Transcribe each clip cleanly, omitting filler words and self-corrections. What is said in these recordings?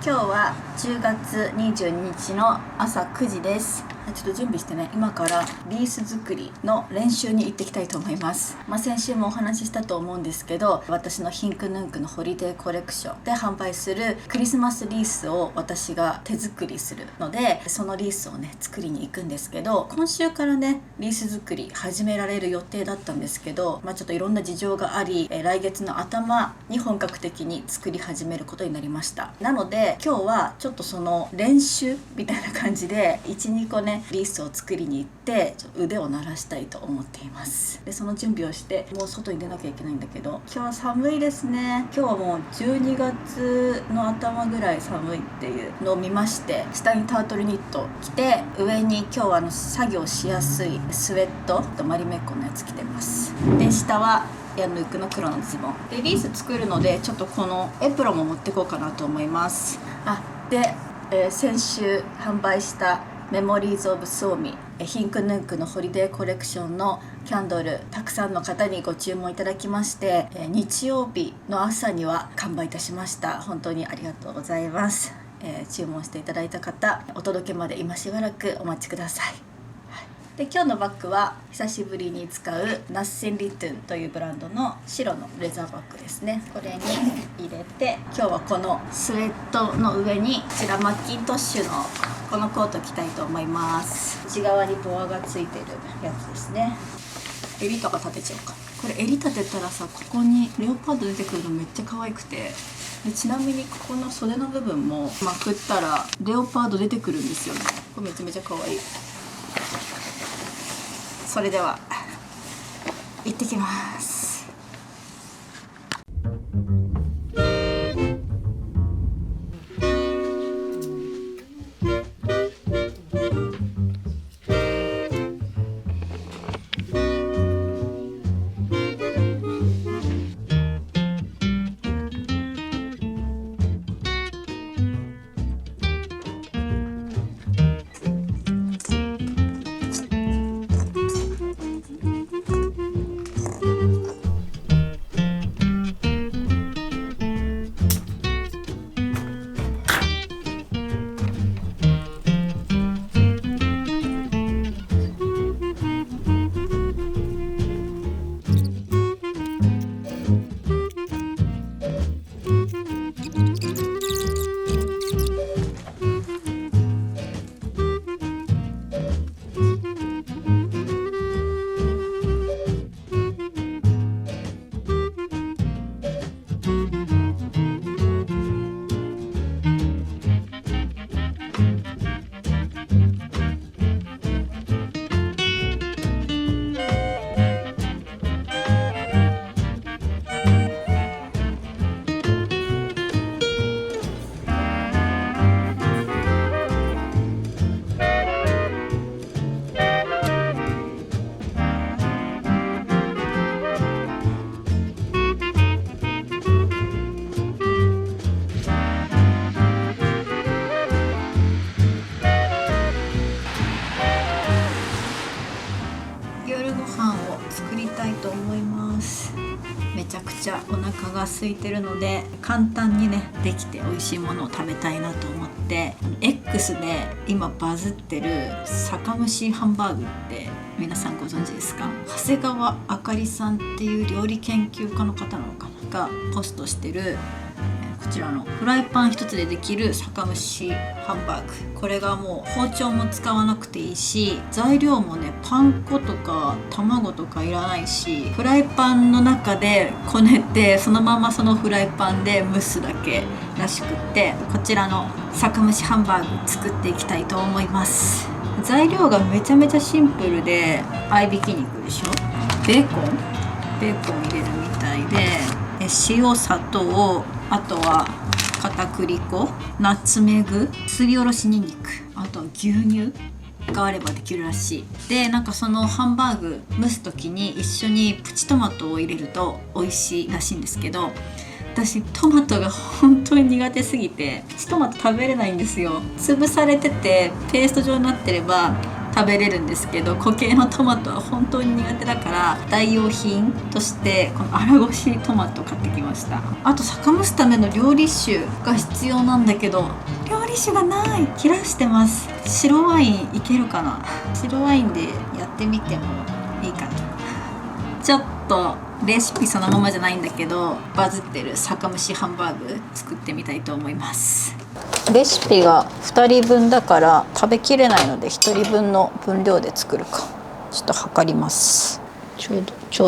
今日は10月22日の朝9時です。ちょっと準備してね、今からリース作りの練習に行ってきたいと思います。先週もお話ししたと思うんですけど、私のヒンクヌンクのホリデーコレクションで販売するクリスマスリースを私が手作りするので、そのリースをね作りに行くんですけど、今週からねリース作り始められる予定だったんですけど、ちょっといろんな事情があり、来月の頭に本格的に作り始めることになりました。なので今日はちょっとその練習みたいな感じで 1,2 個ねリースを作りに行ってちょっと腕を鳴らしたいと思っています。でその準備をしてもう外に出なきゃいけないんだけど、今日は寒いですね。今日はもう12月の頭ぐらい寒いっていうのを見まして、下にタートルニット着て、上に今日は作業しやすいスウェットとマリメッコのやつ着てます。で下はヤヌークの黒のズボンで、リース作るのでちょっとこのエプロンも持ってこうかなと思います。で、先週販売したメモリーズ・オブ・ソーミヒンクヌンクのホリデーコレクションのキャンドル、たくさんの方にご注文いただきまして、日曜日の朝には完売いたしました。本当にありがとうございます。注文していただいた方、お届けまで今しばらくお待ちください。で今日のバッグは久しぶりに使うナッセンリトゥンというブランドの白のレザーバッグですね。これに入れて、今日はこのスウェットの上にこちらマッキントッシュのこのコート着たいと思います。内側にボアがついてるやつですね。襟とか立てちゃおうか。これ襟立てたらさ、ここにレオパード出てくるのめっちゃ可愛くて、でちなみにここの袖の部分もまくったらレオパード出てくるんですよね。これめちゃめちゃ可愛い。それでは行ってきます。めちゃくちゃお腹が空いてるので、簡単にねできて美味しいものを食べたいなと思って、 X で今バズってる酒蒸しハンバーグって皆さんご存知ですか？長谷川あかりさんっていう料理研究家の方なのかながポストしてるこちらのフライパン一つでできる酒蒸しハンバーグ。これがもう包丁も使わなくていいし、材料もねパン粉とか卵とかいらないし、フライパンの中でこねてそのままそのフライパンで蒸すだけらしくって、こちらの酒蒸しハンバーグ作っていきたいと思います。材料がめちゃめちゃシンプルで、合いびき肉でしょ、ベーコン入れるみたいで、塩、砂糖、あとは片栗粉、ナツメグ、すりおろしにんにく、あと牛乳があればできるらしい。でなんかそのハンバーグ蒸す時に一緒にプチトマトを入れると美味しいらしいんですけど、私トマトが本当に苦手すぎてプチトマト食べれないんですよ。潰されててペースト状になってれば食べれるんですけど、固形のトマトは本当に苦手だから代用品としてこの粗ごしトマトを買ってきました。あと酒蒸すための料理酒が必要なんだけど、料理酒がない。切らしてます。白ワインいけるかな。白ワインでやってみてもいいかな。ちょっとレシピそのままじゃないんだけど、バズってる酒蒸しハンバーグ作ってみたいと思います。レシピが2人分だから食べきれないので1人分の分量で作るか。ちょっと測ります。ちょう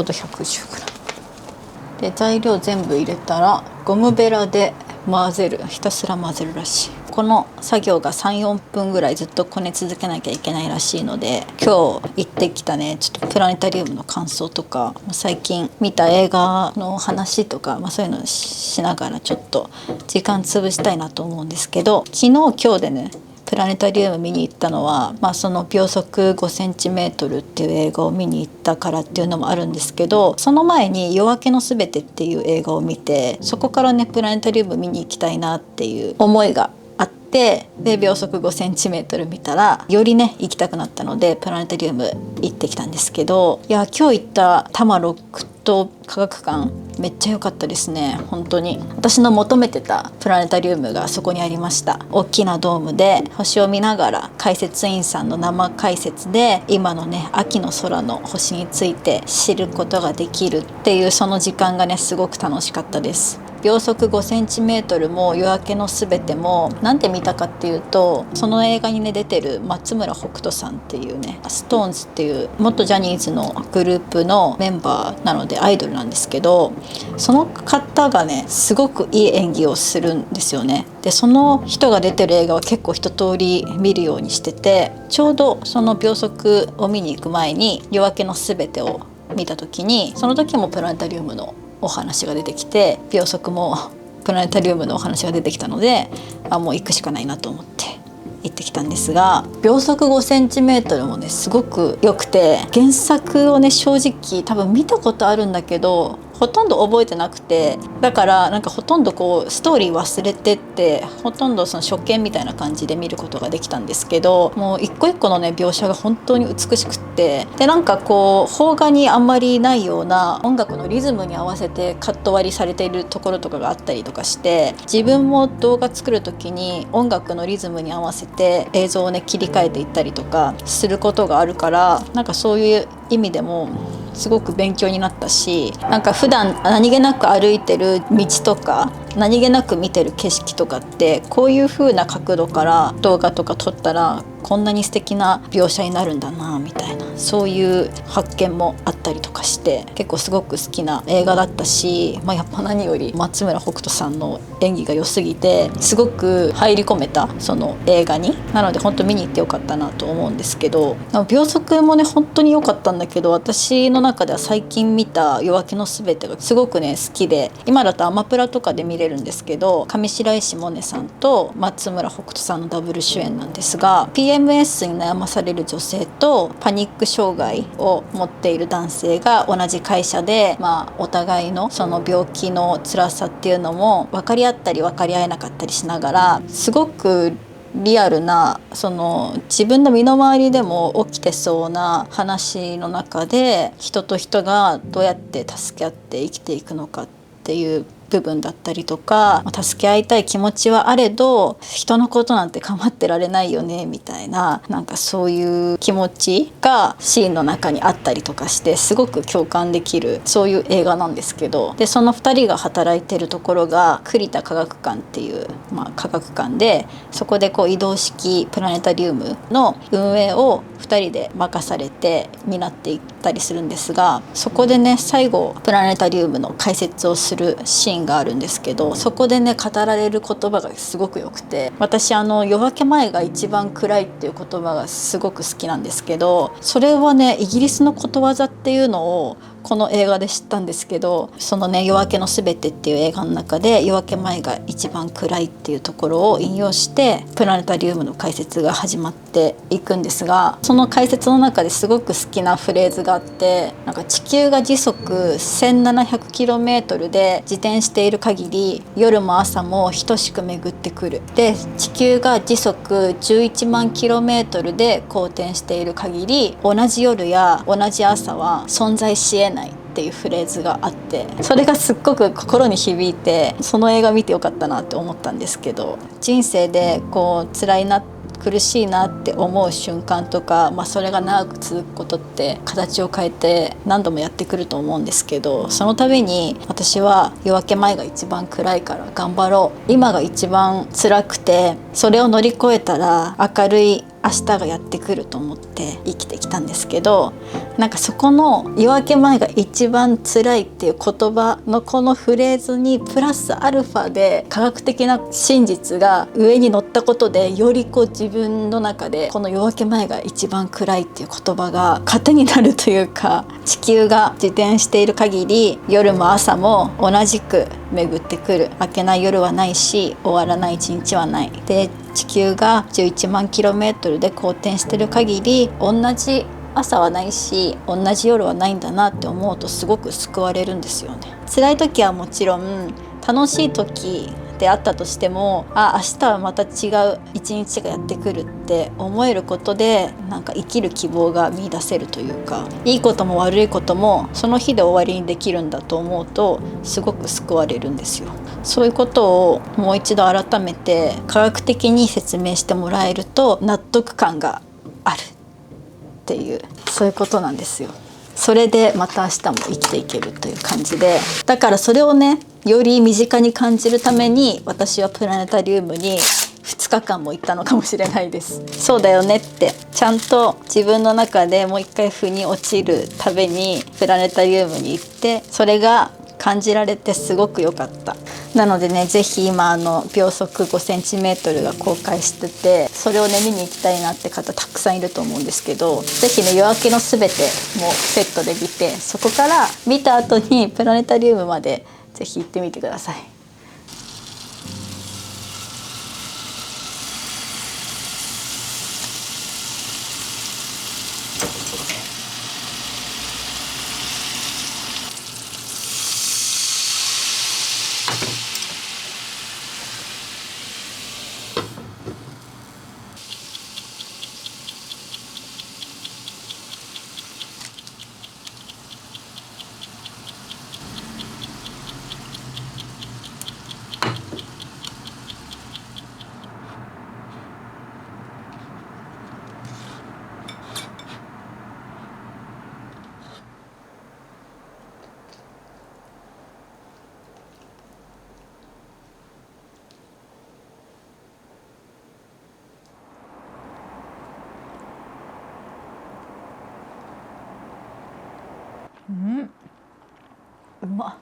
ど 110g で、材料全部入れたらゴムベラで混ぜる。ひたすら混ぜるらしい。この作業が 3,4 分ぐらいずっとこね続けなきゃいけないらしいので、今日行ってきたねちょっとプラネタリウムの感想とか、最近見た映画の話とか、そういうのしながらちょっと時間潰したいなと思うんですけど、昨日今日でねプラネタリウム見に行ったのは、その秒速 5cm っていう映画を見に行ったからっていうのもあるんですけど、その前に夜明けのすべてっていう映画を見て、そこからねプラネタリウム見に行きたいなっていう思いがあって、で秒速 5cm 見たらよりね行きたくなったのでプラネタリウム行ってきたんですけど、いや今日行った多摩ロックと科学館めっちゃ良かったですね。本当に私の求めてたプラネタリウムがそこにありました。大きなドームで星を見ながら解説員さんの生解説で今のね秋の空の星について知ることができるっていう、その時間がねすごく楽しかったです。秒速 5cm も夜明けのすべてもなんで見たかっていうと、その映画にね出てる松村北斗さんっていうね、SixTONESっていう元ジャニーズのグループのメンバーなのでアイドルなんですけど、その方がねすごくいい演技をするんですよね。でその人が出てる映画は結構一通り見るようにしてて、ちょうどその秒速を見に行く前に夜明けのすべてを見た時に、その時もプラネタリウムのお話が出てきて、秒速もプラネタリウムのお話が出てきたので、もう行くしかないなと思って行ってきたんですが、秒速 5cm もねすごく良くて、原作をね正直多分見たことあるんだけどほとんど覚えてなくて、だからなんかほとんどこうストーリー忘れてって、ほとんどその初見みたいな感じで見ることができたんですけど、もう一個一個のね描写が本当に美しくって、でなんかこう邦画にあんまりないような音楽のリズムに合わせてカット割りされているところとかがあったりとかして、自分も動画作る時に音楽のリズムに合わせて映像をね切り替えていったりとかすることがあるから、なんかそういう意味でもすごく勉強になったし、なんか普段何気なく歩いてる道とか何気なく見てる景色とかってこういう風な角度から動画とか撮ったらこんなに素敵な描写になるんだなみたいな、そういう発見もあったりとかして、結構すごく好きな映画だったし、やっぱ何より松村北斗さんの演技が良すぎてすごく入り込めたその映画に。なので本当見に行ってよかったなと思うんですけど、秒速もね本当に良かったんだけど、私の中では最近見た夜明けのすべてがすごくね好きで、今だとアマプラとかで見れるんですけど、上白石萌音さんと松村北斗さんのダブル主演なんですが、 PMS に悩まされる女性とパニック障害を持っている男性が同じ会社で、お互いのその病気の辛さっていうのも分かり合ったり分かり合えなかったりしながら、すごくリアルなその自分の身の回りでも起きてそうな話の中で、人と人がどうやって助け合って生きていくのかっていう部分だったりとか、助け合いたい気持ちはあれど人のことなんて構ってられないよねみたいな、なんかそういう気持ちがシーンの中にあったりとかして、すごく共感できるそういう映画なんですけど、でその2人が働いてるところが栗田科学館っていう、科学館で、そこでこう移動式プラネタリウムの運営を2人で任されて担っていったりするんですが、そこでね最後プラネタリウムの解説をするシーンがあるんですけど、そこでね語られる言葉がすごく良くて、私夜明け前が一番暗いっていう言葉がすごく好きなんですけど、それはねイギリスのことわざっていうのをこの映画で知ったんですけど、そのね「夜明けのすべて」っていう映画の中で夜明け前が一番暗いっていうところを引用してプラネタリウムの解説が始まっていくんですが、その解説の中ですごく好きなフレーズがあって、なんか地球が時速 1700km で自転している限り夜も朝も等しく巡ってくる。で地球が時速11万 km で公転している限り同じ夜や同じ朝は存在し得ないっていうフレーズがあって、それがすっごく心に響いて、その映画見てよかったなって思ったんですけど、人生でこう辛いな苦しいなって思う瞬間とか、それが長く続くことって形を変えて何度もやってくると思うんですけど、その度に私は夜明け前が一番暗いから頑張ろう、今が一番辛くてそれを乗り越えたら明るい明日がやってくると思って生きてきたんですけど、なんかそこの夜明け前が一番辛いっていう言葉のこのフレーズにプラスアルファで科学的な真実が上に乗ったことで、よりこう自分の中でこの夜明け前が一番暗いっていう言葉が糧になるというか、地球が自転している限り夜も朝も同じく巡ってくる。明けない夜はないし終わらない一日はない。で地球が11万 km で公転してる限り同じ朝はないし同じ夜はないんだなって思うとすごく救われるんですよね。辛い時はもちろん、楽しい時であったとしても、明日はまた違う一日がやってくるって思えることで、なんか生きる希望が見出せるというか、いいことも悪いこともその日で終わりにできるんだと思うとすごく救われるんですよ。そういうことをもう一度改めて科学的に説明してもらえると納得感があるっていう、そういうことなんですよ。それでまた明日も生きていけるという感じで、だからそれをねより身近に感じるために私はプラネタリウムに2日間も行ったのかもしれないです。そうだよねってちゃんと自分の中でもう一回腑に落ちるためにプラネタリウムに行って、それが感じられてすごく良かった。なのでね、ぜひ今秒速 5cm が公開してて、それをね見に行きたいなって方たくさんいると思うんですけど、ぜひね夜明けのすべてもセットで見て、そこから見た後にプラネタリウムまでぜひ行ってみてください。うまっ。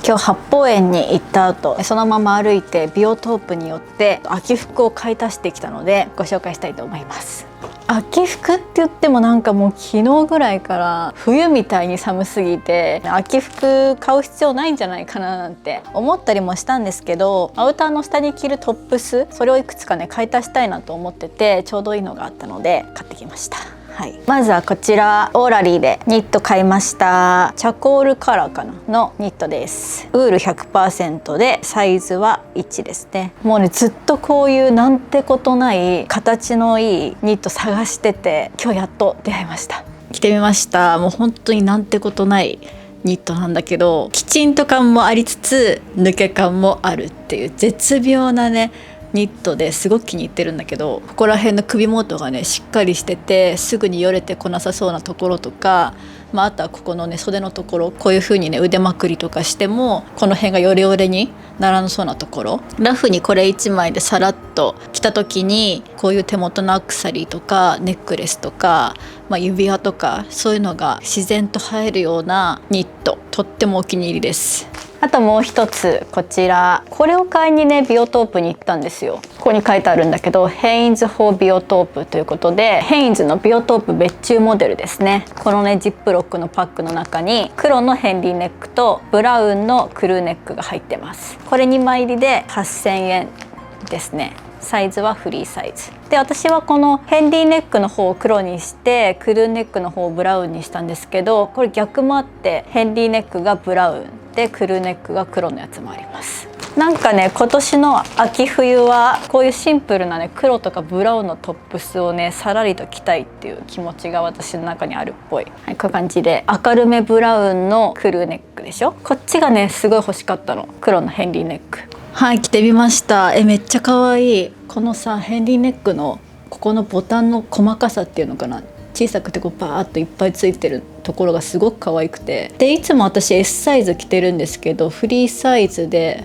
今日八芳園に行った後、そのまま歩いてビオトープによって秋服を買い足してきたのでご紹介したいと思います。秋服って言ってもなんかもう昨日ぐらいから冬みたいに寒すぎて秋服買う必要ないんじゃないかななんて思ったりもしたんですけど、アウターの下に着るトップス、それをいくつかね買い足したいなと思ってて、ちょうどいいのがあったので買ってきました。はい、まずはこちらオーラリーでニット買いました。チャコールカラーかなのニットです。ウール 100% でサイズは1ですね。もうねずっとこういうなんてことない形のいいニット探してて、今日やっと出会いました。着てみました。もう本当になんてことないニットなんだけど、きちんと感もありつつ抜け感もあるっていう絶妙なねニットですごく気に入ってるんだけど、ここら辺の首元がねしっかりしててすぐによれてこなさそうなところとか、あとはここのね袖のところ、こういう風にね腕まくりとかしてもこの辺がヨレヨレにならなそうなところ、ラフにこれ1枚でさらっと着た時にこういう手元のアクセサリーとかネックレスとか、指輪とかそういうのが自然と映えるようなニット、とってもお気に入りです。あともう一つ、こちらこれを買いにねビオトープに行ったんですよ。ここに書いてあるんだけど、ヘインズ・フォー・ビオトープということで、ヘインズのビオトープ別注モデルですね。このねジップロックのパックの中に黒のヘンリーネックとブラウンのクルーネックが入ってます。これ2枚入りで8000円ですね。サイズはフリーサイズで、私はこのヘンリーネックの方を黒にしてクルーネックの方をブラウンにしたんですけど、これ逆もあってヘンリーネックがブラウンでクルーネックが黒のやつもあります。なんかね今年の秋冬はこういうシンプルなね黒とかブラウンのトップスをねさらりと着たいっていう気持ちが私の中にあるっぽい。はい、こういう感じで明るめブラウンのクルーネックでしょ。こっちがねすごい欲しかったの、黒のヘンリーネック。はい、着てみました。めっちゃ可愛い。このさヘンリーネックのここのボタンの細かさっていうのかな、小さくてこうバーッといっぱいついてるところがすごく可愛くて、でいつも私 S サイズ着てるんですけど、フリーサイズで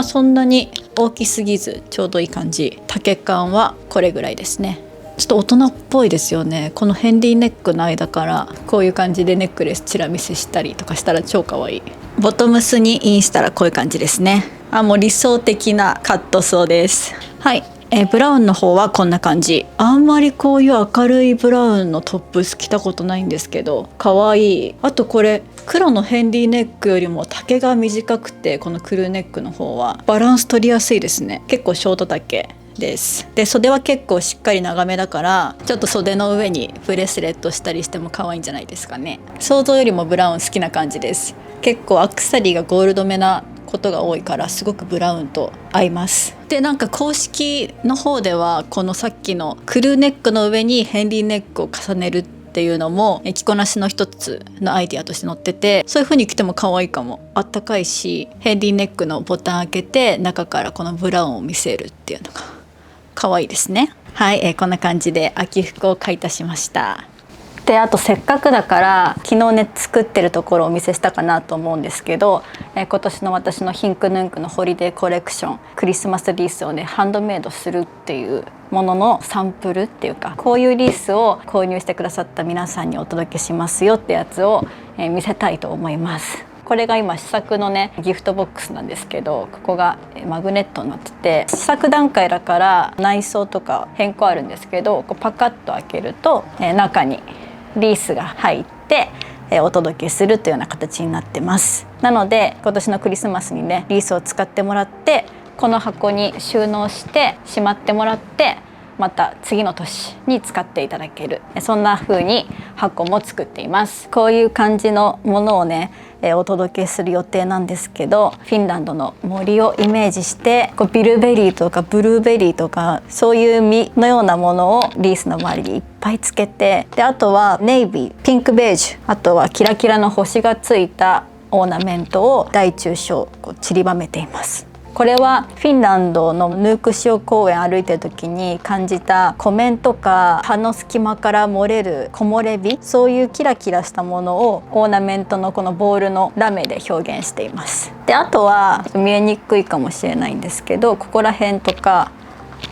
そんなに大きすぎずちょうどいい感じ。丈感はこれぐらいですね。ちょっと大人っぽいですよね。このヘンリーネックの間からこういう感じでネックレスチラ見せしたりとかしたら超可愛い。ボトムスにインしたらこういう感じですね。もう理想的なカットソーです。はい、ブラウンの方はこんな感じ。あんまりこういう明るいブラウンのトップス着たことないんですけど可愛い。あとこれ黒のヘンリーネックよりも丈が短くて、このクルーネックの方はバランス取りやすいですね。結構ショート丈です。で袖は結構しっかり長めだから、ちょっと袖の上にブレスレットしたりしても可愛いんじゃないですかね。想像よりもブラウン好きな感じです。結構アクセサリーがゴールドめなことが多いからすごくブラウンと合います。でなんか公式の方ではこのさっきのクルーネックの上にヘンリーネックを重ねるっていうのも着こなしの一つのアイディアとして載ってて、そういう風に着ても可愛いかも。あったかいし、ヘンリーネックのボタン開けて中からこのブラウンを見せるっていうのが可愛いですね。はい、こんな感じで秋服を買い足しました。であとせっかくだから昨日ね作ってるところをお見せしたかなと思うんですけど、今年の私のヒンクヌンクのホリデーコレクション、クリスマスリースをねハンドメイドするっていうもののサンプルっていうか、こういうリースを購入してくださった皆さんにお届けしますよってやつを、見せたいと思います。これが今試作のねギフトボックスなんですけど、ここがマグネットになってて、試作段階だから内装とか変更あるんですけど、こうパカッと開けると、中にリースが入ってお届けするというような形になってます。なので今年のクリスマスにねリースを使ってもらって、この箱に収納してしまってもらって、また次の年に使っていただける、そんな風に箱も作っています。こういう感じのものをねお届けする予定なんですけど、フィンランドの森をイメージして、こうビルベリーとかブルーベリーとかそういう実のようなものをリースの周りにいっぱいつけて、であとはネイビー、ピンクベージュ、あとはキラキラの星がついたオーナメントを大中小こう散りばめています。これはフィンランドのヌークシオ公園歩いてる時に感じた湖面とか葉の隙間から漏れる木漏れ日、そういうキラキラしたものをオーナメントのこのボールのラメで表現しています。であとは見えにくいかもしれないんですけど、ここら辺とか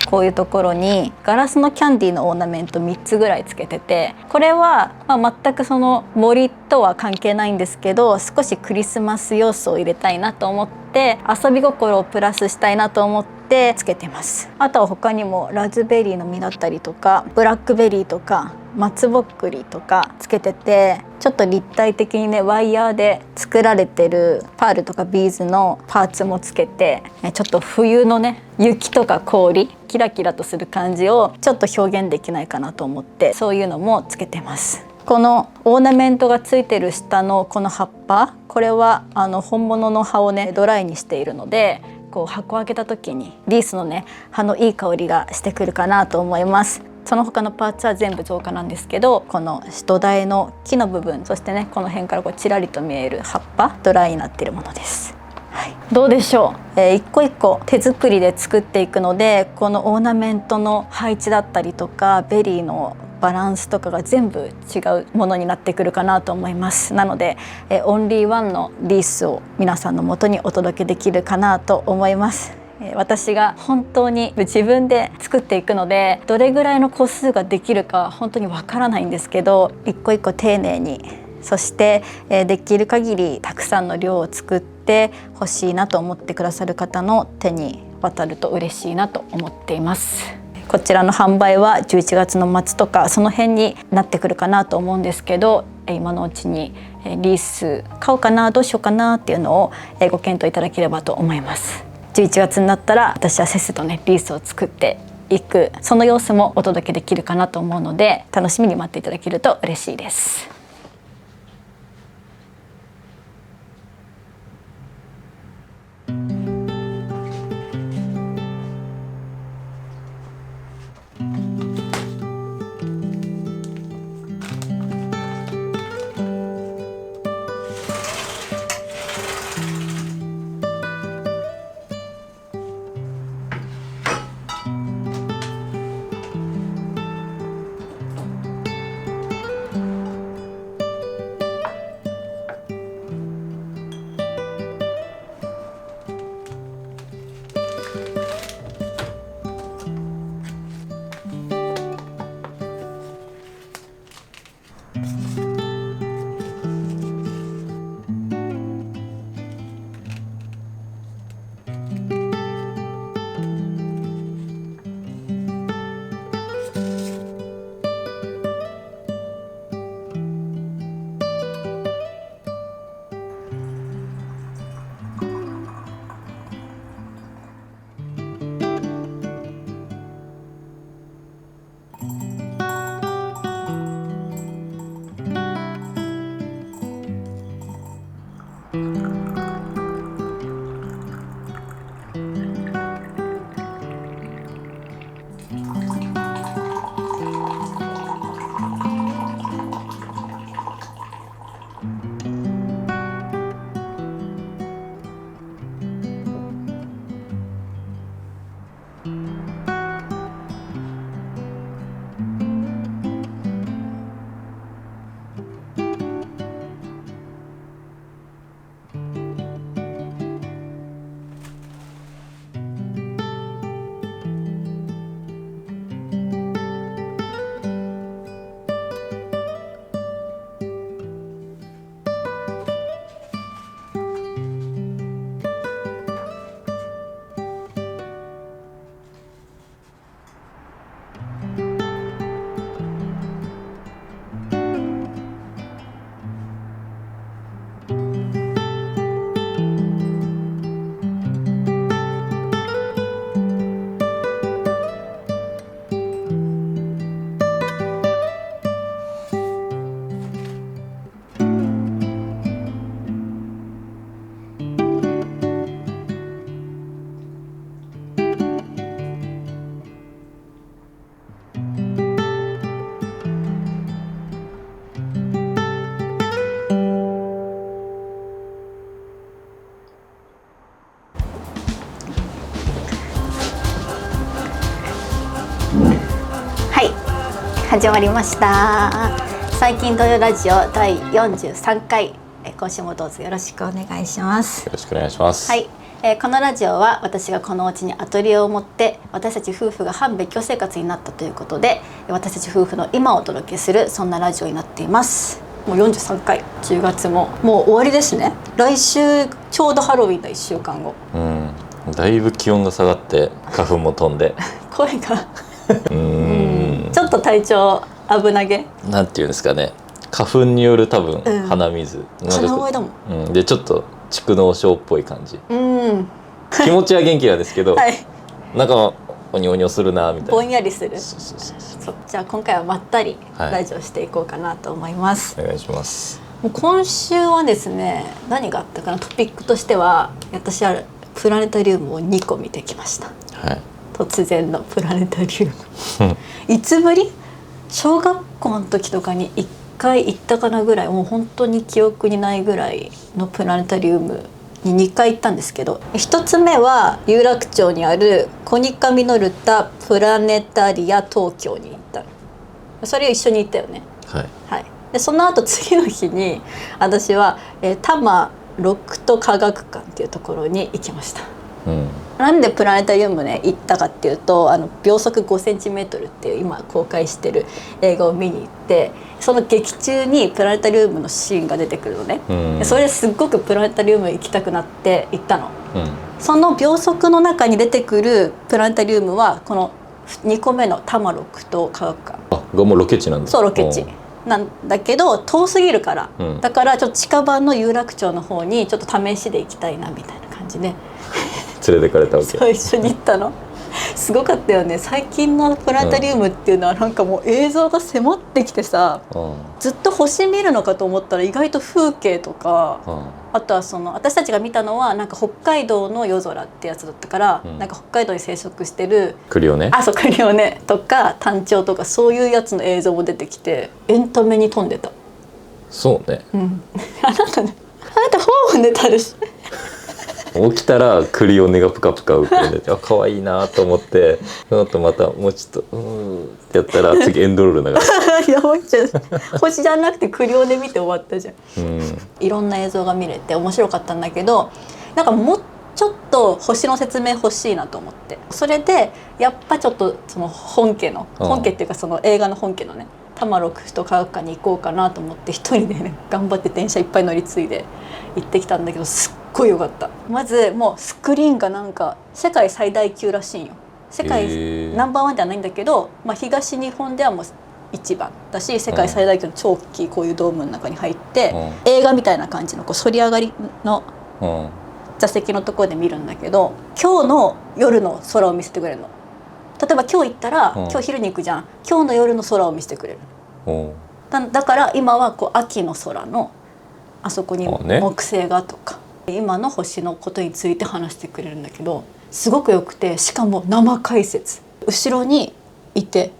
こういうところにガラスのキャンディーのオーナメント3つぐらいつけてて、これは全くその森とは関係ないんですけど、少しクリスマス要素を入れたいなと思って遊び心をプラスしたいなと思ってつけてます。あとは他にもラズベリーの実だったりとかブラックベリーとか松ぼっくりとかつけてて、ちょっと立体的にねワイヤーで作られてるパールとかビーズのパーツもつけて、ちょっと冬のね雪とか氷キラキラとする感じをちょっと表現できないかなと思って、そういうのもつけてます。このオーナメントがついてる下のこの葉っぱ、これは本物の葉をねドライにしているので、こう箱を開けた時にリースのね葉のいい香りがしてくるかなと思います。その他のパーツは全部造花なんですけど、この土台の木の部分、そしてねこの辺からこうちらりと見える葉っぱ、ドライになっているものです。はい、どうでしょう。一個一個手作りで作っていくので、このオーナメントの配置だったりとかベリーのバランスとかが全部違うものになってくるかなと思います。なのでオンリーワンのリースを皆さんの元にお届けできるかなと思います。私が本当に自分で作っていくので、どれぐらいの個数ができるか本当にわからないんですけど、一個一個丁寧に、そしてできる限りたくさんの量を作ってほしいなと思ってくださる方の手に渡ると嬉しいなと思っています。こちらの販売は11月の末とかその辺になってくるかなと思うんですけど、今のうちにリース買おうかな、どうしようかなっていうのをご検討いただければと思います。11月になったら私はせっせとねリースを作っていく、その様子もお届けできるかなと思うので、楽しみに待っていただけると嬉しいです。始まりました。最近土曜ラジオ第43回、今週もどうぞよろしくお願いします。よろしくお願いします。はい、このラジオは私がこのお家にアトリエを持って私たち夫婦が半別居生活になったということで私たち夫婦の今をお届けするそんなラジオになっています。もう43回10月ももう終わりですね。来週ちょうどハロウィンだ1週間後。だいぶ気温が下がって花粉も飛んで声がちょっと体調危なげなんていうんですかね、花粉による多分、鼻水鼻声だもん、でちょっと蓄膿症っぽい感じ、気持ちは元気なんですけど、はい、なんかおにょおにょするなみたいな、ぼんやりする。そうじゃあ今回はまったりラジオしていこうかなと思います、お願いします。もう今週はですね、何があったかな。トピックとしては私はプラネタリウムを2個見てきました、はい、突然のプラネタリウムいつぶり？小学校の時とかに1回行ったかなぐらい、もう本当に記憶にないぐらいのプラネタリウムに2回行ったんですけど、1つ目は有楽町にあるコニカミノルタプラネタリア東京に行ったの。それを一緒に行ったよね。はい、はい、でその後次の日に私は多摩ロクト科学館っていうところに行きました。なんでプラネタリウムね行ったかっていうと、秒速 5cm っていう今公開してる映画を見に行って、その劇中にプラネタリウムのシーンが出てくるのね、それですっごくプラネタリウム行きたくなって行ったの、その秒速の中に出てくるプラネタリウムはこの2個目の多摩ロクト科学館がもうロケ地なんだ。そう、ロケ地なんだけど遠すぎるから、だからちょっと近場の有楽町の方にちょっと試しで行きたいなみたいな感じで連れてかれたわけ。そう、一緒に行ったの。すごかったよね。最近のプラネタリウムっていうのはなんかもう映像が迫ってきてさ、ずっと星見るのかと思ったら意外と風景とか、あとはその私たちが見たのはなんか北海道の夜空ってやつだったから、なんか北海道に生息してるクリオネ、そうクリオネとかタンチョウとかそういうやつの映像も出てきてエンタメに富んでた。そうね、あなた本寝たるし起きたらクリオネがプカプカ浮かんでて可愛いなと思って、その後またもうちょっとってやったら次エンドロール流してやばいじゃん。星じゃなくてクリオネ見て終わったじゃん、いろんな映像が見れて面白かったんだけど、なんかもうちょっと星の説明欲しいなと思って、それでやっぱちょっとその本家っていうかその映画の本家のね多摩ロクト科学館に行こうかなと思って一人でね頑張って電車いっぱい乗り継いで行ってきたんだけど、すっごい良かった。まずもうスクリーンがなんか世界最大級らしいんよ。世界ナンバーワンではないんだけど、東日本ではもう一番だし、世界最大級の超大きいこういうドームの中に入って、映画みたいな感じのこう反り上がりの座席のところで見るんだけど、今日の夜の空を見せてくれるの。例えば今日行ったら、今日昼に行くじゃん、今日の夜の空を見せてくれる。だから今はこう秋の空のあそこに木星がとか、今の星のことについて話してくれるんだけど、すごくよくて、しかも生解説後ろにいて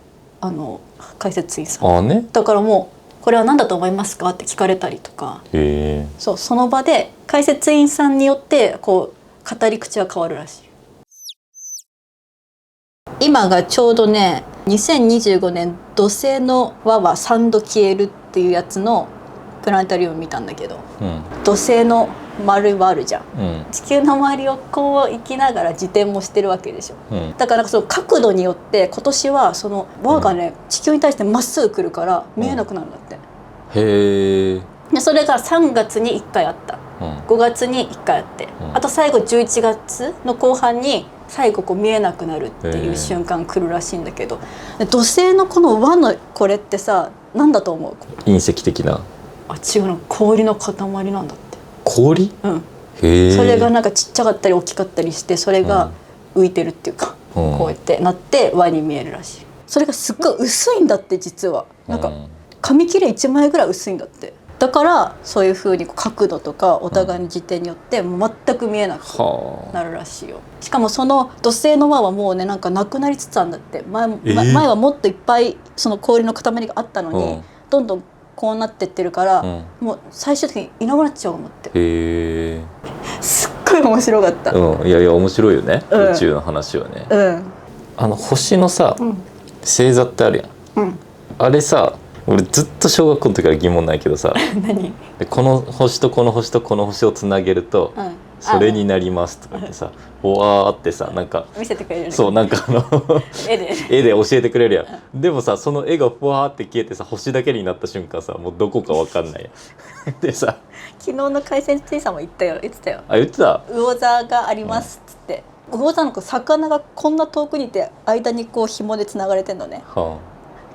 解説員さん、だからもうこれは何だと思いますかって聞かれたりとか、その場で解説員さんによってこう語り口は変わるらしい。今がちょうどね2025年土星の輪は3度消えるっていうやつのプラネタリウム見たんだけど、土星の丸はあるじゃん、地球の周りをこう行きながら自転もしてるわけでしょ、だからその角度によって今年はその輪がね、地球に対してまっすぐ来るから見えなくなるんだって、へえ。でそれが3月に1回あった、5月に1回あって、あと最後11月の後半に最後こう見えなくなるっていう瞬間来るらしいんだけど、土星のこの輪のこれってさ何だと思う？隕石的な。違うの、氷の塊なんだって。氷？へえ。それがなんかちっちゃかったり大きかったりして、それが浮いてるっていうか、こうやってなって輪に見えるらしい。それがすっごい薄いんだって実は。なんか紙切れ1枚ぐらい薄いんだって。だからそういう風に角度とかお互いの自転によって全く見えなくなるらしいよ。しかもその土星の輪はもうねなんかなくなりつつあるんだって。前はもっといっぱいその氷の塊があったのに、どんどんこうなってってるから、もう最終的にいなくなっちゃうと思って。へー、すっごい面白かった。いやいや面白いよね、宇宙の話はね。星のさ、星座ってあるやん、あれさ俺ずっと小学校の時から疑問ないけどさ何？この星とこの星とこの星をつなげると、それになりますとか言ってさ、ほわーってさ、なんか見せてくれるよね。そうなんか絵で絵で教えてくれるやん。でもさ、その絵がふわーって消えてさ、星だけになった瞬間さ、もうどこかわかんないやんでさ、昨日の解説さんも言ってたよ。あ、言ってた。魚座がありますっつって、魚座の魚がこんな遠くにいて間にこう紐でつながれてんのね。は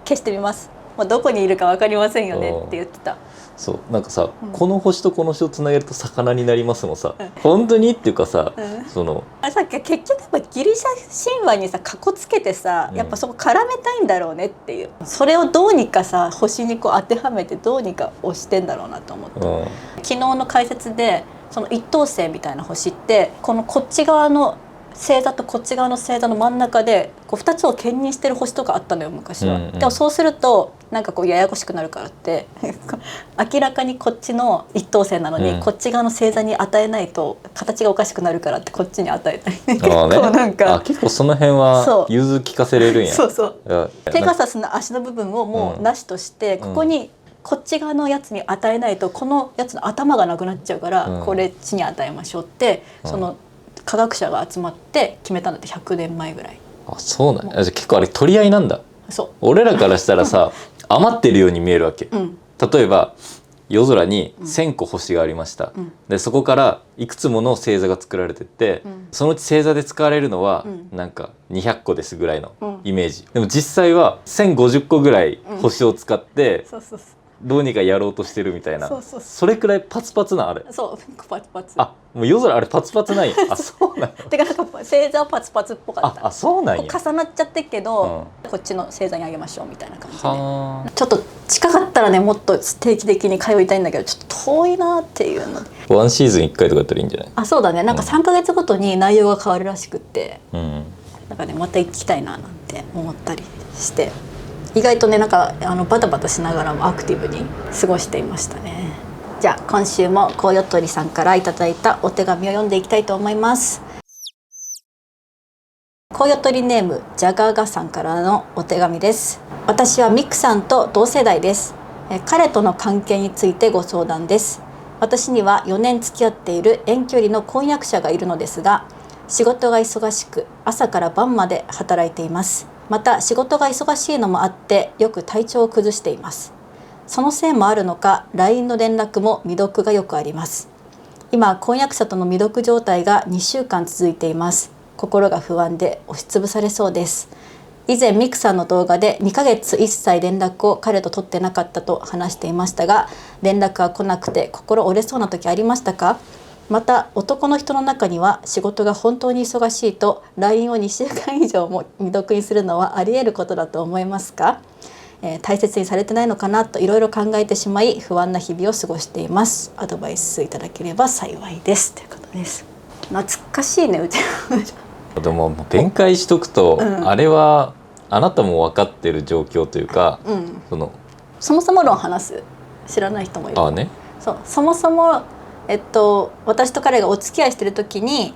消してみます。まあ、どこにいるか分かりませんよねって言ってた。そうなんかさ、うんこの星とこの星をつなげると魚になりますのさ、うん本当にっていうかさ、うんそのあれさ、結局やっぱギリシャ神話にさかこつけてさ、うんやっぱそこ絡めたいんだろうねっていう、それをどうにかさ星にこう当てはめてどうにか押してんだろうなと思って、うん昨日の解説でその一等星みたいな星ってこっち側の星座とこっち側の星座の真ん中でこう2つを兼任してる星とかあったのよ昔は、うんうんでもそうするとなんかこうややこしくなるからって明らかにこっちの一等星なのに、うんこっち側の星座に与えないと形がおかしくなるからってこっちに与えたり結ああね構なんか、結構その辺はそう融通聞かせれるんや。そうそういやペガサスの足の部分をもうなしとして、ここにこっち側のやつに与えないとこのやつの頭がなくなっちゃうから、うんこれ地に与えましょうってその科学者が集まって決めたんだって100年前ぐらい。あ、そうなんや。じゃあ結構あれ取り合いなんだ。そ俺らからしたらさ余ってるように見えるわけ、う、うん例えば夜空に1,000個星がありました、うんでそこからいくつもの星座が作られてって、うんそのうち星座で使われるのはうんなんか200個ですぐらいのうんイメージ、でも実際は1,050個ぐらい星を使ってそうそうそどうにかやろうとしてるみたいな、そうそうそうそれくらいパツパツなあれ。うそうパツパツ。あ、もう夜空あれパツパツなんや。あ、そうなんや。てかなんか星座はパツパツっぽかった。あ、そうなんや。こう重なっちゃってっけど、こっちの星座にあげましょうみたいな感じで。はあ。ちょっと近かったらねもっと定期的に通いたいんだけどちょっと遠いなっていうので。ワンシーズン1回とかやったらいいんじゃない？あ、そうだね。なんか3ヶ月ごとに内容が変わるらしくって、うん。なんかねまた行きたいななんて思ったりして、意外とねなんかバタバタしながらもアクティブに過ごしていましたね。じゃあ今週もコウヨトリさんからいただいたお手紙を読んでいきたいと思います。コウヨトリネームジャガーガさんからのお手紙です。私はミクさんと同世代です。彼との関係についてご相談です。私には4年付き合っている遠距離の婚約者がいるのですが、仕事が忙しく朝から晩まで働いています。また仕事が忙しいのもあってよく体調を崩しています。そのせいもあるのか LINE の連絡も未読がよくあります。今婚約者との未読状態が2週間続いています。心が不安で押しつぶされそうです。以前ミクさんの動画で2ヶ月一切連絡を彼と取ってなかったと話していましたが、連絡が来なくて心折れそうな時ありましたか？また男の人の中には仕事が本当に忙しいと LINE を2週間以上も未読にするのはあり得ることだと思いますか？大切にされてないのかなといろいろ考えてしまい不安な日々を過ごしています。アドバイスいただければ幸いですということです。懐かしいねうちでも弁解しとくと、うんあれはあなたも分かってる状況というか、うんそそもそも論話す。知らない人もいる。ああね、そうそもそも、私と彼がお付き合いしてる時に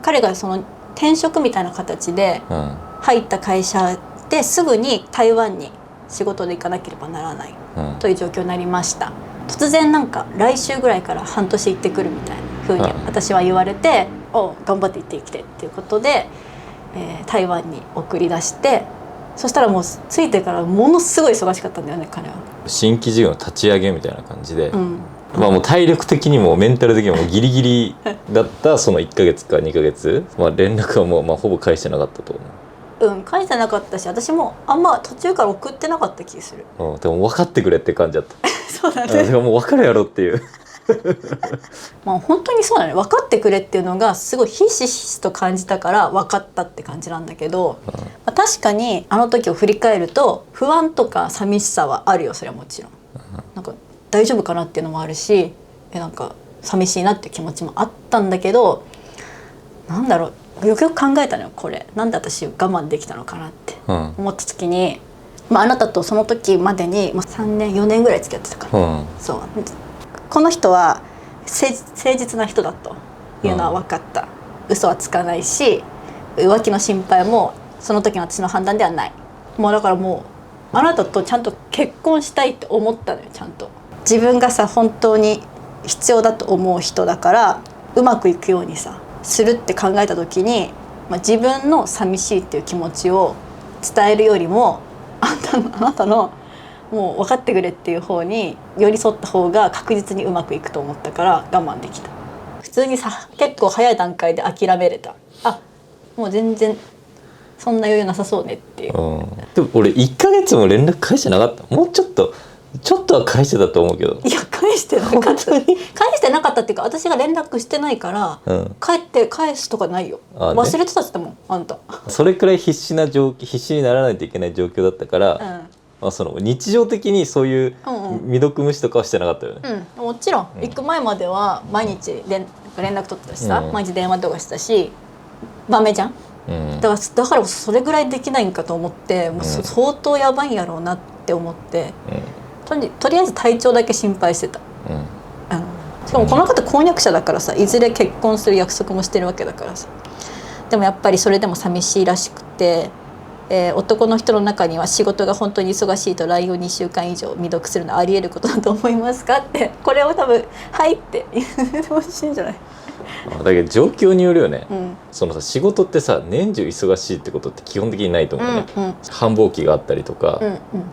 彼がその転職みたいな形でうん入った会社ですぐに台湾に仕事で行かなければならないうんという状況になりました。突然なんか来週ぐらいから半年行ってくるみたいな風に私は言われて、お頑張って行ってきてっていうことで、台湾に送り出して、そしたらもう着いてからものすごい忙しかったんだよね彼は。新規事業の立ち上げみたいな感じで、うんまあもう体力的にもメンタル的にもギリギリだったその1ヶ月か2ヶ月、まあ、連絡はもう、ほぼ返してなかったと返してなかったし、私もあんま途中から送ってなかった気がする。思う、でも分かってくれって感じだったそうだでももう分かるやろっていうまあ本当にそうだね。分かってくれっていうのがすごいひしひしと感じたから分かったって感じなんだけど、まあ、確かにあの時を振り返ると不安とか寂しさはあるよ。それはもちろんなんか大丈夫かなっていうのもあるし、なんか寂しいなっていう気持ちもあったんだけど、なんだろう、よくよく考えたのよ。これなんで私我慢できたのかなって思った時に、まあ、あなたとその時までに3年4年ぐらい付き合ってたから、そうこの人は誠実な人だというのは分かった、嘘はつかないし浮気の心配もその時の私の判断ではない。もうだからもうあなたとちゃんと結婚したいって思ったのよ。ちゃんと自分がさ本当に必要だと思う人だからうまくいくようにさするって考えた時に、自分の寂しいっていう気持ちを伝えるよりもあなたのもう分かってくれっていう方に寄り添った方が確実にうまくいくと思ったから我慢できた。普通にさ結構早い段階で諦めれた。もう全然そんな余裕なさそうねっていう、でも俺1ヶ月も連絡返してなかった。もうちょっとは返してたと思うけど。いや返してなかった返してなかったっていうか、私が連絡してないから、返すとかないよ、ね、忘れてたって言ったもんあんた。それくらい必死にならないといけない状況だったから、その日常的にそういう未読無視とかはしてなかったよね。もちろん、行く前までは毎日連絡取ってたしさ、毎日電話とかしたしダメじゃん。だからそれぐらいできないんかと思って、もう相当やばいんやろうなって思って、とりあえず体調だけ心配してた。しかもこの方婚約者だからさ、いずれ結婚する約束もしてるわけだからさ。でもやっぱりそれでも寂しいらしくて、男の人の中には仕事が本当に忙しいと LINE を2週間以上未読するのありえることだと思いますかって、これを多分「はい」って言ってほしいんじゃない？だけど状況によるよね、そのさ仕事ってさ年中忙しいってことって基本的にないと思うね、繁忙期があったりとか、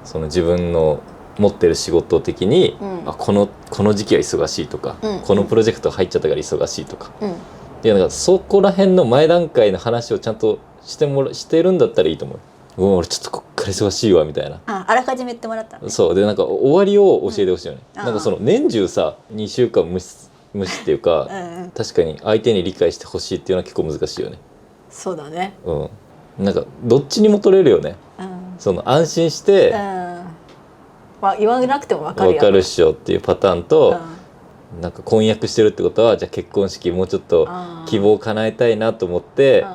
その自分の持ってる仕事的に、この時期は忙しいとか、このプロジェクト入っちゃったから忙しいとか、いやなんかそこら辺の前段階の話をちゃんとしてるんだったらいいと思う。俺ちょっとこっから忙しいわみたいな、あらかじめ言ってもらった、ね、そうでなんか終わりを教えてほしいよね、なんかその年中さ2週間無視っていうか確かに相手に理解してほしいっていうのは結構難しいよね。そうだね、なんかどっちにも取れるよね、その安心して、言わなくても分かるっしょっていうパターンと、なんか婚約してるってことはじゃあ結婚式もうちょっと希望を叶えたいなと思って、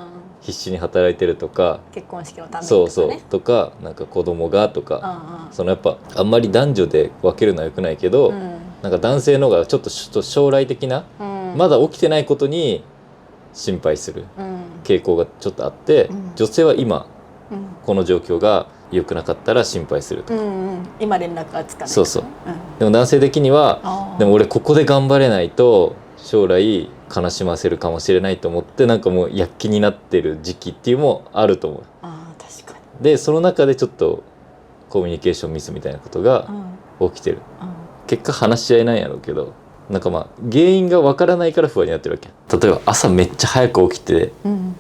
必死に働いてるとか、結婚式のためにとかね、そうとかなんか子供がとか、そのやっぱあんまり男女で分けるのは良くないけど、なんか男性の方がちょっと将来的な、まだ起きてないことに心配する傾向がちょっとあって、女性は今、この状況が良くなかったら心配するとか、今連絡がつかない、でも男性的にはでも俺ここで頑張れないと将来悲しませるかもしれないと思って、なんかもう躍起になってる時期っていうのもあると思う。確かに。でその中でちょっとコミュニケーションミスみたいなことが起きてる、結果話し合いなんやろうけど、なんか原因がわからないから不安になってるわけ。例えば朝めっちゃ早く起きて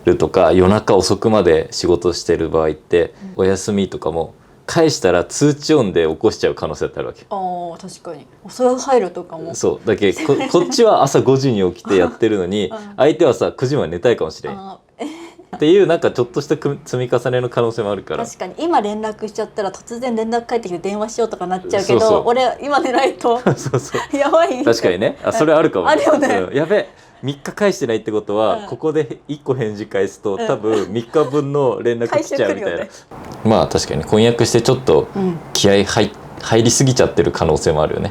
るとか、夜中遅くまで仕事してる場合って、お休みとかも返したら通知音で起こしちゃう可能性ってあるわけ。確かに。それ入るとかも。そうだけどこっちは朝5時に起きてやってるのに相手はさ9時まで寝たいかもしれんっていう、なんかちょっとした積み重ねの可能性もあるから。確かに今連絡しちゃったら突然連絡返ってきて電話しようとかなっちゃうけど、俺今寝ないとやばい。確かにね、それあるかも。あるよね、やべ3日返してないってことは、ここで1個返事返すと、多分3日分の連絡来ちゃうみたいな、確かに婚約してちょっと気合入りすぎちゃってる可能性もあるよね、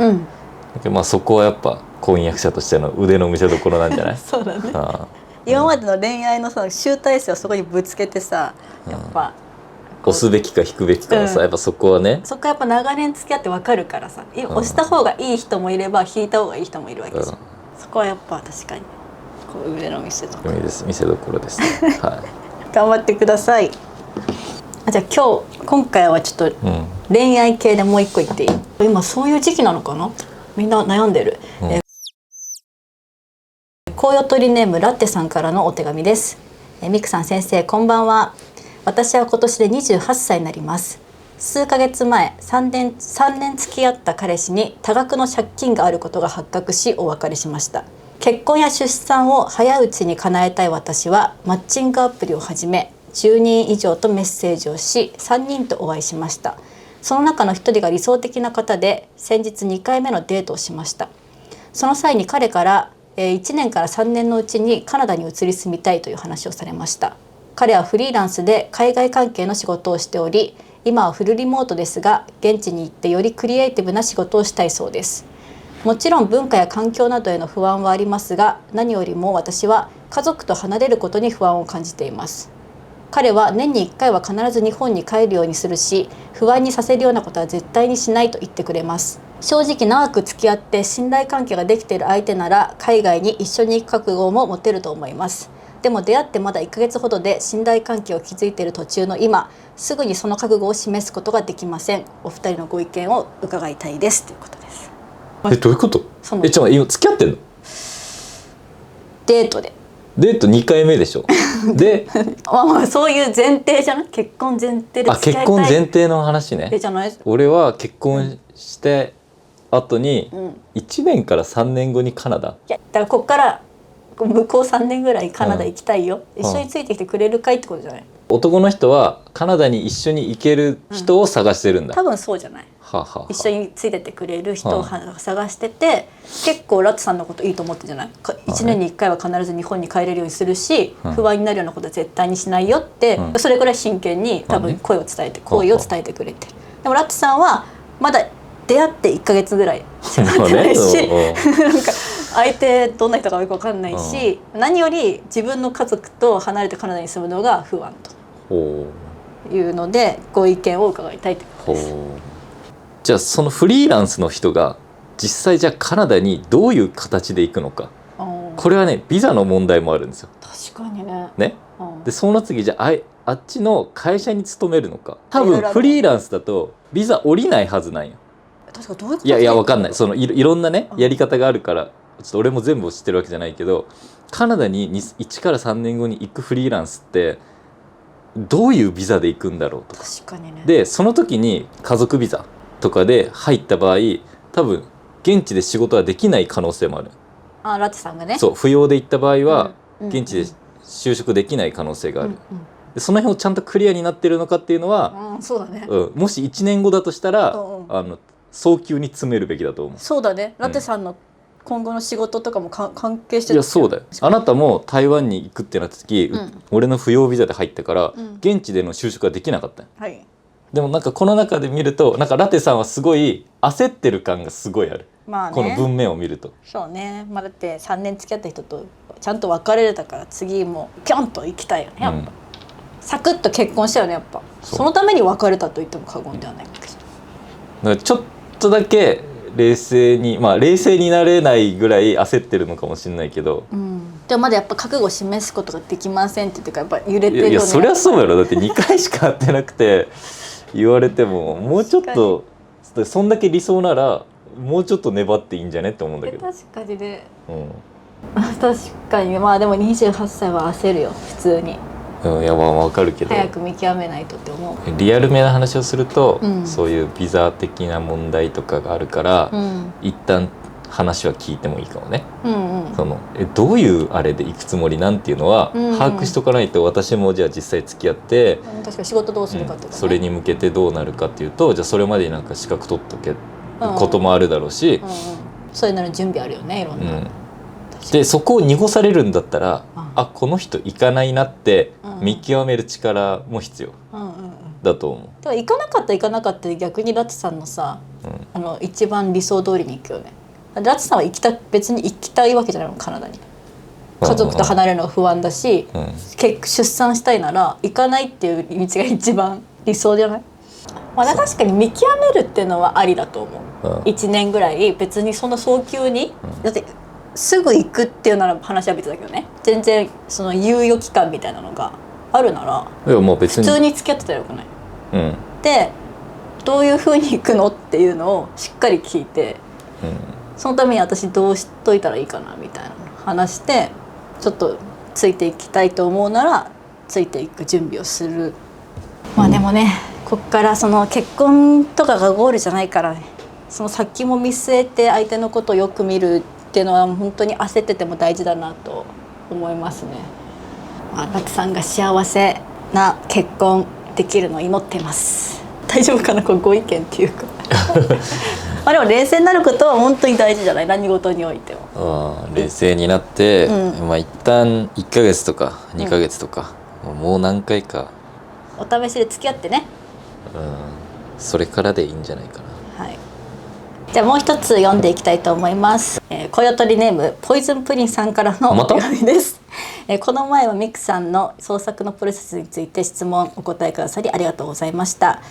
そこはやっぱ婚約者としての腕の見せ所なんじゃない？そうだね。今までの恋愛のさ集大成をそこにぶつけてさ、やっぱ押すべきか引くべきかのさ、やっぱそこはね、そこはやっぱ長年付き合って分かるからさ、押した方がいい人もいれば引いた方がいい人もいるわけじゃん、そこはやっぱ確かにこう腕の見せ所見せ所ですね頑張ってください。じゃあ今回はちょっと恋愛系でもう一個言っていい？今そういう時期なのかな、みんな悩んでる、紅葉鳥ネームラッテさんからのお手紙です。ミクさん先生こんばんは。私は今年で28歳になります。数ヶ月前3年付き合った彼氏に多額の借金があることが発覚しお別れしました。結婚や出産を早いうちに叶えたい私はマッチングアプリを始め10人以上とメッセージをし3人とお会いしました。その中の1人が理想的な方で先日2回目のデートをしました。その際に彼から1年から3年のうちにカナダに移り住みたいという話をされました。彼はフリーランスで海外関係の仕事をしており、今はフルリモートですが現地に行ってよりクリエイティブな仕事をしたいそうです。もちろん文化や環境などへの不安はありますが、何よりも私は家族と離れることに不安を感じています。彼は年に1回は必ず日本に帰るようにするし、不安にさせるようなことは絶対にしないと言ってくれます。正直長く付き合って信頼関係ができている相手なら海外に一緒に行く覚悟も持てると思います。でも出会ってまだ1ヶ月ほどで信頼関係を築いている途中の今、すぐにその覚悟を示すことができません。お二人のご意見を伺いたいですということです。どういうこと？今付き合ってんの？デートで。デート2回目でしょ。でまあそういう前提じゃない？結婚前提で付き合いたい。結婚前提の話ね。じゃない？俺は結婚して後に1年から3年後にカナダ。いやだからこっから向こう3年ぐらいカナダ行きたいよ、一緒についてきてくれるかいってことじゃない？男の人はカナダに一緒に行ける人を探してるんだ。多分そうじゃない？一緒についてってくれる人を探してて、結構ラットさんのこといいと思ってじゃない？1年に1回は必ず日本に帰れるようにするし、不安になるようなことは絶対にしないよって、それぐらい真剣に多分好意を伝えてくれて、でもラットさんはまだ出会って1ヶ月ぐらいしか経ってないし、なんか相手どんな人かよく分かんないし、何より自分の家族と離れてカナダに住むのが不安というのでご意見を伺いたいということです。じゃあそのフリーランスの人が実際じゃあカナダにどういう形で行くのか、これはねビザの問題もあるんですよ。確かにね。でその次じゃああっちの会社に勤めるのか。多分フリーランスだとビザ降りないはずなんよ。確かどういうこと？いや分かんない。そのいろんなねやり方があるからちょっと俺も全部知ってるわけじゃないけど、カナダに1から3年後に行くフリーランスってどういうビザで行くんだろうとか。確かにね。でその時に家族ビザとかで入った場合、多分現地で仕事はできない可能性もある。ラテさんがね。そう、扶養で行った場合は現地で就職できない可能性がある。でその辺をちゃんとクリアになってるのかっていうのは、そうだね。もし1年後だとしたら、早急に詰めるべきだと思う。そうだね。ラテさんの今後の仕事とかも関係してる。いやそうだよ。あなたも台湾に行くってなった時、俺の扶養ビザで入ったから、現地での就職はできなかったよ。はい。でもなんかこの中で見るとなんかラテさんはすごい焦ってる感がすごいある、まあね、この文面を見ると。そうね、だって3年付き合った人とちゃんと別れれたから次もピョンと行きたいよねやっぱ、サクッと結婚したよねやっぱ。そのために別れたと言っても過言ではないわけじゃん。だからちょっとだけ冷静になれないぐらい焦ってるのかもしれないけど、でもまだやっぱ覚悟を示すことができませんって言ってからやっぱ揺れてるよね。いやそりゃそうやろ。だって2回しか会ってなくて言われてももうちょっとそんだけ理想ならもうちょっと粘っていいんじゃねって思うんだけど。確かにね、確かに。でも28歳は焦るよ普通に。いや分かるけど早く見極めないとって思う。リアルめな話をすると、そういうビザ的な問題とかがあるから、一旦話は聞いてもいいかもね。そのどういうあれで行くつもりなんていうのは把握しとかないと、私もじゃあ実際付き合って、確かに仕事どうするかって、それに向けてどうなるかっていうと、じゃあそれまでになんか資格取っとけこともあるだろうし、そういうのの準備あるよねいろんな。でそこを濁されるんだったら、この人行かないなって見極める力も必要だと思う。でも行かなかったら行かなかったで逆にラッツさんのさ、一番理想通りに行くよね。ラッツさんは別に行きたいわけじゃないのカナダに。家族と離れるのが不安だし、出産したいなら行かないっていう道が一番理想じゃない？確かに見極めるっていうのはありだと思う。1年ぐらい別にその早急に、だってすぐ行くっていうなら話は別だけどね、全然その猶予期間みたいなのがあるなら普通に付き合ってたらよくない？でどういうふうに行くのっていうのをしっかり聞いて、そのために私どうしといたらいいかなみたいなの話して、ちょっとついていきたいと思うならついていく準備をする。でもね、こっからその結婚とかがゴールじゃないからね、その先も見据えて相手のことをよく見るっていうのは本当に焦ってても大事だなと思いますね。ラテさんが幸せな結婚できるのを祈ってます。大丈夫かな、これご意見っていうかでも冷静になることは本当に大事じゃない、何事においても。冷静になって、一旦1ヶ月とか2ヶ月とか、もう何回かお試しで付き合ってね。それからでいいんじゃないかな。じゃあもう一つ読んでいきたいと思います。小よとりネームポイズンプリンさんからのお手紙です。この前はミクさんの創作のプロセスについて質問お答えくださりありがとうございました。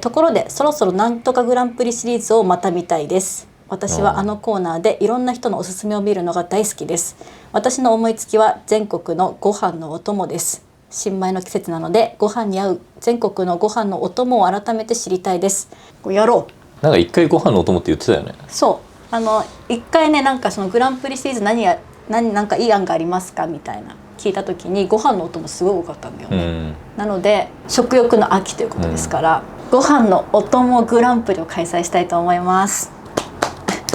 ところでそろそろなんとかグランプリシリーズをまた見たいです。私はあのコーナーでいろんな人のおすすめを見るのが大好きです。私の思いつきは全国のご飯のお供です。新米の季節なのでご飯に合う全国のご飯のお供を改めて知りたいです。これやろう。なんか一回ご飯のお供って言ってたよね。そう一回ね、なんかそのグランプリシリーズなんかいい案がありますかみたいな聞いた時にご飯のお供すごい多かったんだよね、なので食欲の秋ということですから、ご飯のお供グランプリを開催したいと思います。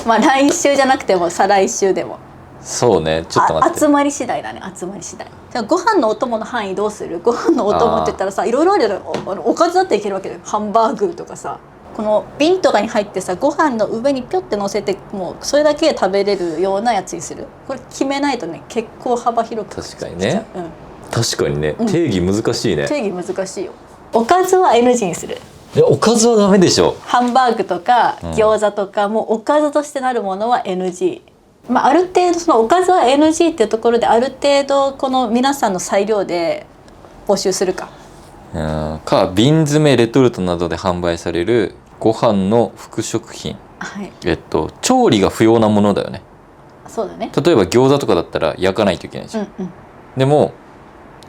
まあ来週じゃなくても再来週でも。そうね、ちょっと待って。集まり次第だね、集まり次第。じゃあご飯のお供の範囲どうする？ご飯のお供って言ったらさ、いろいろあるよ。おかずだっていけるわけだよ。ハンバーグとかさ、この瓶とかに入ってさ、ご飯の上にピョって乗せて、もうそれだけで食べれるようなやつにする。これ決めないとね、結構幅広く。確かにね、確かにね、定義難しいね。定義難しいよ。おかずは NG にする。いや、おかずはダメでしょ。ハンバーグとか餃子とか、もうおかずとしてなるものは NG。まあ、ある程度そのおかずは NG っていうところで、ある程度この皆さんの裁量で募集するか。か瓶詰めレトルトなどで販売されるご飯の副食品、はい、調理が不要なものだよね。そうだね。例えば餃子とかだったら焼かないといけないじゃん、でも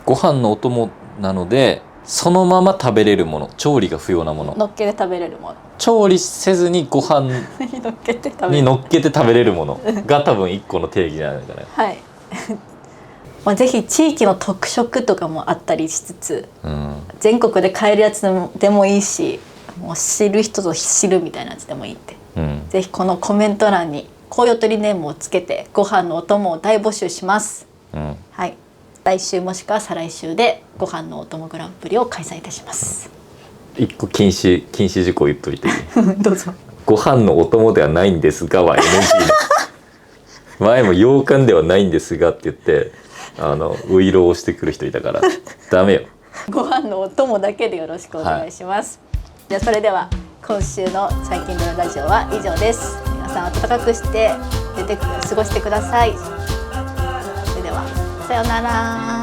ご飯のお供なのでそのまま食べれるもの、調理が不要なもの、乗っけて食べれるもの、調理せずにご飯に乗っけて食べれるものが多分一個の定義じゃないかな。はいまあぜひ地域の特色とかもあったりしつつ、全国で買えるやつでもいいし、もう知る人ぞ知るみたいなやつでもいいって、ぜひこのコメント欄にコウヨトリネームをつけてご飯のお供を大募集します、はい、来週もしくは再来週でご飯のお供グランプリを開催いたします。一個禁止事項言っといていい？どうぞ。ご飯のお供ではないんですがは NG 前も洋館ではないんですがって言ってウイローをしてくる人いたからダメよ。ご飯のお供だけでよろしくお願いします、じゃあそれでは今週の最近のラジオは以上です。皆さん暖かくして過ごしてください。それではさようなら。